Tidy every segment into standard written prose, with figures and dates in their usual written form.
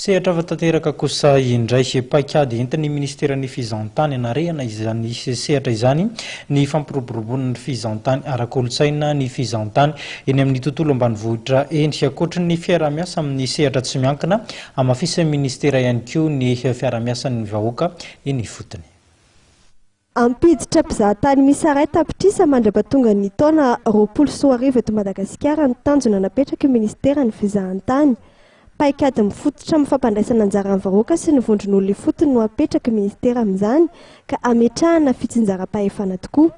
Sehatra vatanteraka kosa indray paikady entin'ny ministeran'ny fizahantany anarehana izany sehatra izany ny fampiroboroboana ny fizahantany ara-kolotsaina ny fizahantany eny amin'ny tontolo ambanivohitra eny ankoatran'ny fiarah-miasa amin'ny sehatra tsy miankina amafisan'ny ministera ihany koa ny fiarah-miasan'ny vahoaka eny ifotony. Ampiditra mpizahatany misaray tapitrisa mandrapatonga ny taona 2024 eto Madagasikara ny tanjona napetraka ny ministera ny fizahantany. Paikady mifototra amin'ny fampandraisana anjara ny vahoaka sy ny vondron'olona ifotony no apetraka ministera amin'izany ka ametrahana fitsinjaram-pahefana tokoa.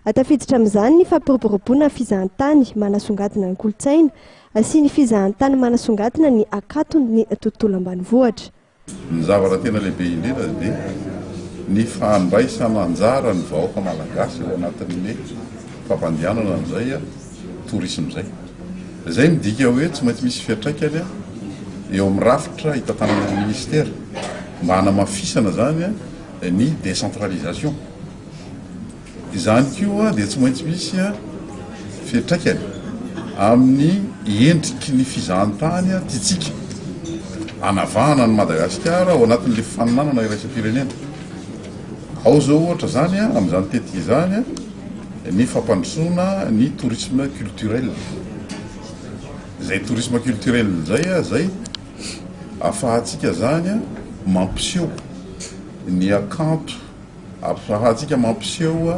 Atafiditra amin'izany ny fampiroboroboana fizahantany manasongadina ny kolotsaina sy ny fizahantany manasongadina ny akatony ny tontolo ambanivohitra. Ny zavatra tena lehibe indrindra dia ny fandraisana anjara ny vahoaka malagasy ao anatin'ny fampandehanana amin'izay tourisme izay. Izay midika hoe tsy maintsy misy fiantraikany eo amin'ny rafitra hitantanana ministera mba hanamafisana zany ny décentralisation. Izany koa dia tsy maintsy misy fiantraikany amin'ny endriky ny fizahantany tiatsika hanavahana ny Madagasikara ao anatin'ilay faninanana iraisam-pirenena. Ao zao ohatra zany amin'izany tetika izany ny fampandrosoana ny tourisme culturel. Izay tourisme culturel zay afahantsika zany mampiseho ny akanto, afahantsika mampiseho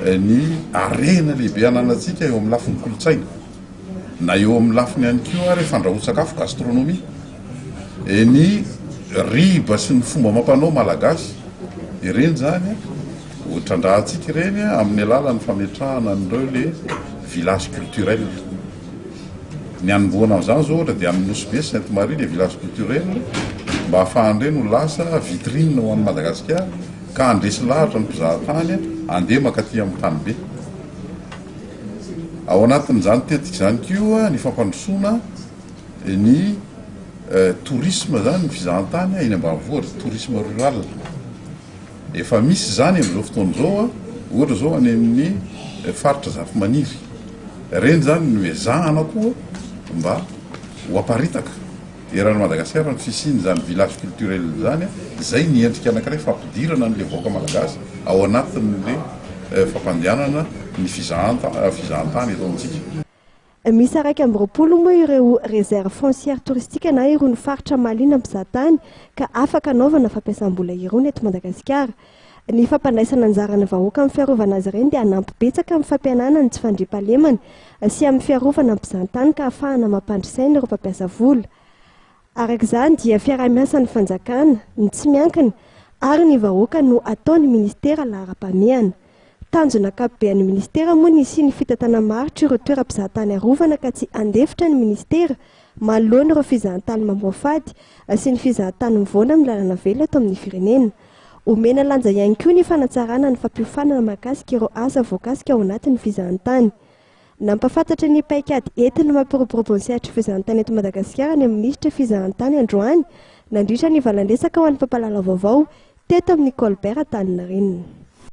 ny arena lehibe ananantsika eo amin'ny lafin'ny kolotsaina na eo amin'ny lafiny ihany koa rehefa andrahoan-tsakafo gastronomie, ny riba sy ny fomba mampanao malagasy ireny zany hotrandrahantsika ireny amin'ny alalan'ny fametrahana an'ireo le village culturel. Ny anomboana amin'izany zao ohatra dia amin'ny Nosy Sainte-Marie le village culturel mba ahafahan'ireny ho lasa vitrine ho an'ny Madagasikara ka andresy lahatra ny mpizahatany andeha makaty amin'ny tany be. Ao anatin'izany tetika izany koa ny fampandrosoana ny tourisme zany ny fizahantany eny ambanivohitra, tourisme rural. Efa misy zany amin'izao fotoana zao ohatra zao any amin'ny faritra zavamaniry. Ireny zany no ezahana koa mba ho aparitaka eran'ny Madagasikara ny fisiany zany village culturel zany izay ny endrika anankiray fampidirana n'ilay vahoaka malagasy ao anatin'ilay fampandehanana ny fizahantany eto amintsika. Misy 120 moa ireo réserve foncière touristique na irony faritra malina mpizahatany ka afaka anaovana fampiasam-bola irony eto Madagasikara. Ny fampandraisana anjarany vahoaka amin'ny fiarovana azy ireny dia hanampy betsaka amin'ny fampianana ny tsy fandriampahalemana sy amin'ny fiarovana mpizahatany ka ahafahana mampandrisaina ireo mpampiasa vola. Arak'izany dia fiarah-miasa ny fanjakana, ny tsy miankina ary ny vahoaka no ataon'ny ministera lahara-pameana. Tanjona ankapobeny ministera moa ny sy ny fitantana maritra ireo toeram-pizahatany arovana ka tsy andefitra ny ministera manoloana ireo fizahantany mamoafady sy ny fizahantany mivoana amin'ny lalana velona eto amin'ny firenena. Omena lanja ihany koa ny fanatsarana ny fampiofanana mahakasika ireo asa voakasika ao anatin'ny fizahantany. Nampafantatra ny paikady entina mampiroborobo ny sehatra fizahantany eto Madagasikara ny ministra fizahantany androany nandritra ny valandresaka ho an'ny mpampalala vaovao teto amin'ny Colbert Antaninarenina.